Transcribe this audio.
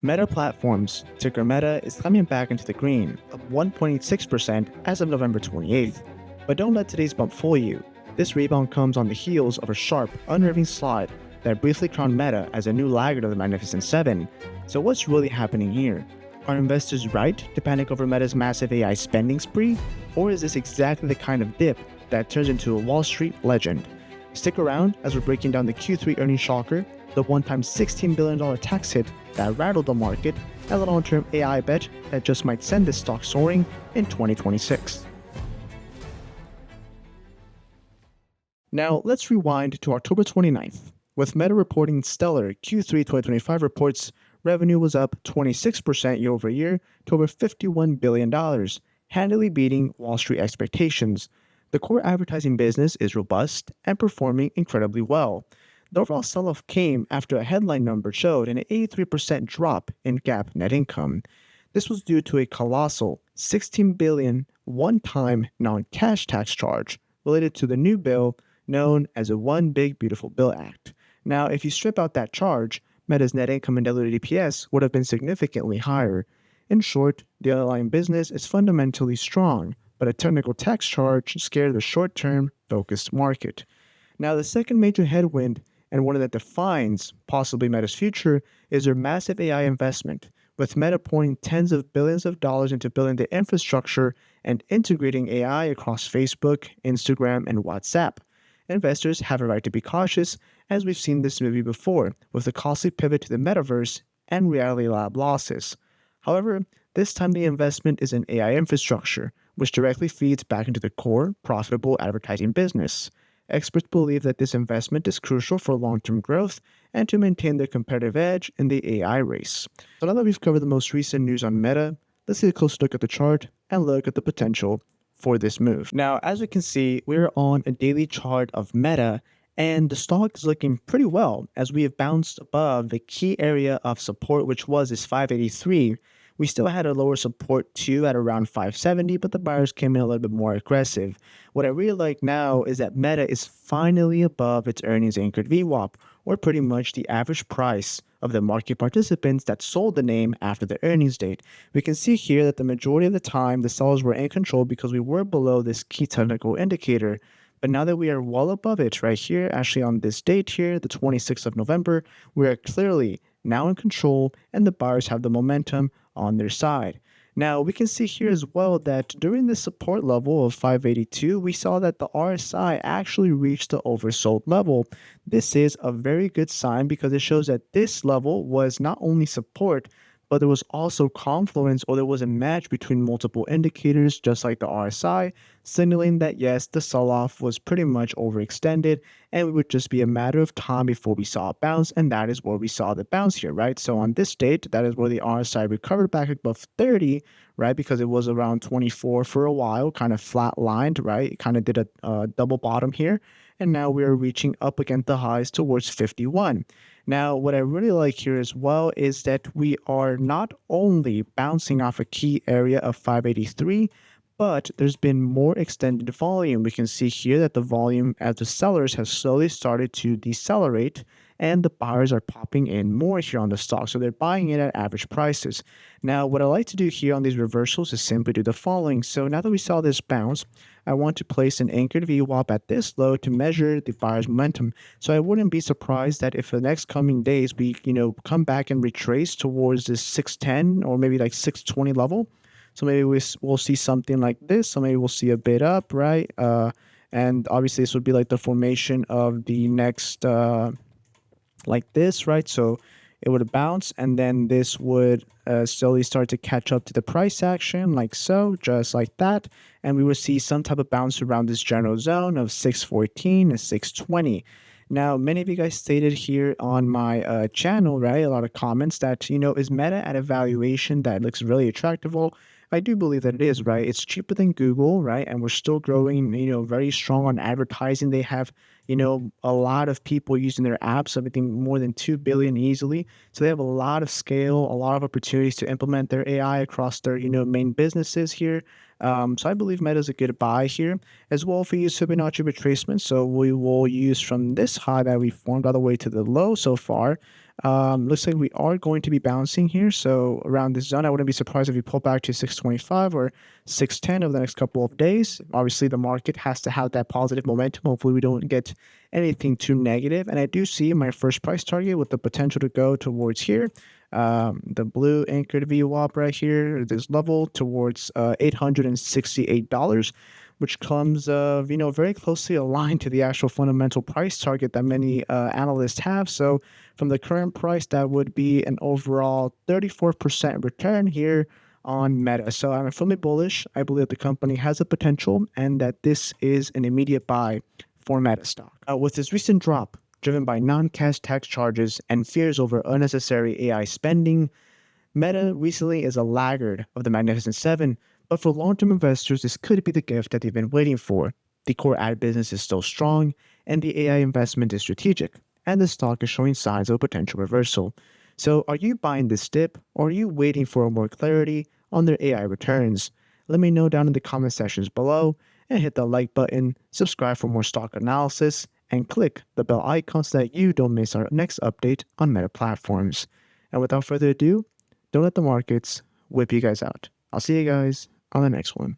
Meta Platforms, ticker Meta, is coming back into the green, up 1.86% as of November 28th. But don't let today's bump fool you. This rebound comes on the heels of a sharp, unnerving slide that briefly crowned Meta as a new laggard of the Magnificent Seven. So what's really happening here? Are investors right to panic over Meta's massive AI spending spree? Or is this exactly the kind of dip that turns into a Wall Street legend? Stick around as we're breaking down the Q3 earnings shocker, the one-time $16 billion tax hit that rattled the market, and the long-term AI bet that just might send this stock soaring in 2026. Now, let's rewind to October 29th. With Meta reporting stellar Q3 2025 reports, revenue was up 26% year over year to over $51 billion, handily beating Wall Street expectations. The core advertising business is robust and performing incredibly well. The overall sell-off came after a headline number showed an 83% drop in GAAP net income. This was due to a colossal $16 billion one-time non-cash tax charge related to the new bill known as the One Big Beautiful Bill Act. Now, if you strip out that charge, Meta's net income and diluted EPS would have been significantly higher. In short, the underlying business is fundamentally strong, but a technical tax charge scared the short-term focused market. Now, the second major headwind, and one that defines possibly Meta's future, is their massive AI investment, with Meta pouring tens of billions of dollars into building the infrastructure and integrating AI across Facebook, Instagram, and WhatsApp. Investors have a right to be cautious, as we've seen this movie before, with the costly pivot to the metaverse and Reality Lab losses. However, this time the investment is in AI infrastructure, which directly feeds back into the core, profitable advertising business. Experts believe that this investment is crucial for long-term growth and to maintain their competitive edge in the AI race. So now that we've covered the most recent news on Meta, let's take a closer look at the chart and look at the potential for this move. Now, as we can see, we're on a daily chart of Meta, and the stock is looking pretty well as we have bounced above the key area of support, which was this 583. We still had a lower support too at around 570, but the buyers came in a little bit more aggressive. What I really like now is that Meta is finally above its earnings anchored VWAP, or pretty much the average price of the market participants that sold the name after the earnings date. We can see here that the majority of the time the sellers were in control because we were below this key technical indicator. But now that we are well above it right here, actually on this date here, the 26th of November, we are clearly now in control and the buyers have the momentum on their side. Now, we can see here as well that during the support level of 582, we saw that the RSI actually reached the oversold level. This is a very good sign because it shows that this level was not only support, but there was also confluence, or there was a match between multiple indicators, just like the RSI, signaling that yes, the sell-off was pretty much overextended, and it would just be a matter of time before we saw a bounce, and that is where we saw the bounce here, right? So on this date, that is where the RSI recovered back above 30, right? Because it was around 24 for a while, kind of flat-lined, right? It kind of did a double bottom here, and now we are reaching up against the highs towards 51. Now, what I really like here as well is that we are not only bouncing off a key area of 583, but there's been more extended volume. We can see here that the volume as the sellers has slowly started to decelerate, and the buyers are popping in more here on the stock. So they're buying in at average prices. Now, what I like to do here on these reversals is simply do the following. So now that we saw this bounce, I want to place an anchored VWAP at this low to measure the buyer's momentum. So I wouldn't be surprised that if the next coming days we, come back and retrace towards this 610 or maybe like 620 level. So maybe we'll see something like this. So maybe we'll see a bid up, right? And obviously this would be like the formation of the next like this, right? So it would bounce, and then this would slowly start to catch up to the price action, like so, just like that. And we would see some type of bounce around this general zone of 614 and 620. Now, many of you guys stated here on my channel, right, a lot of comments that, is Meta at a valuation that looks really attractive? Well, I do believe that it is, right? It's cheaper than Google, right? And we're still growing, very strong on advertising. They have, a lot of people using their apps, I think more than 2 billion easily. So they have a lot of scale, a lot of opportunities to implement their AI across their, main businesses here. So I believe Meta is a good buy here. As well, if we use Fibonacci retracement, so we will use from this high that we formed all the way to the low so far. Looks like we are going to be bouncing here. So around this zone, I wouldn't be surprised if we pull back to 625 or 610 over the next couple of days. Obviously, the market has to have that positive momentum. Hopefully, we don't get anything too negative. And I do see my first price target with the potential to go towards here. The blue anchored VWAP right here, this level towards $868, which comes very closely aligned to the actual fundamental price target that many analysts have. So from the current price, that would be an overall 34% return here on Meta. So I'm firmly bullish. I believe the company has a potential and that this is an immediate buy for Meta stock. With this recent drop driven by non-cash tax charges and fears over unnecessary AI spending, Meta recently is a laggard of the Magnificent Seven, but for long-term investors, this could be the gift that they've been waiting for. The core ad business is still strong, and the AI investment is strategic, and the stock is showing signs of a potential reversal. So are you buying this dip, or are you waiting for more clarity on their AI returns? Let me know down in the comment sections below, and hit the like button, subscribe for more stock analysis, and click the bell icon so that you don't miss our next update on Meta platforms. And without further ado, don't let the markets whip you guys out. I'll see you guys on the next one.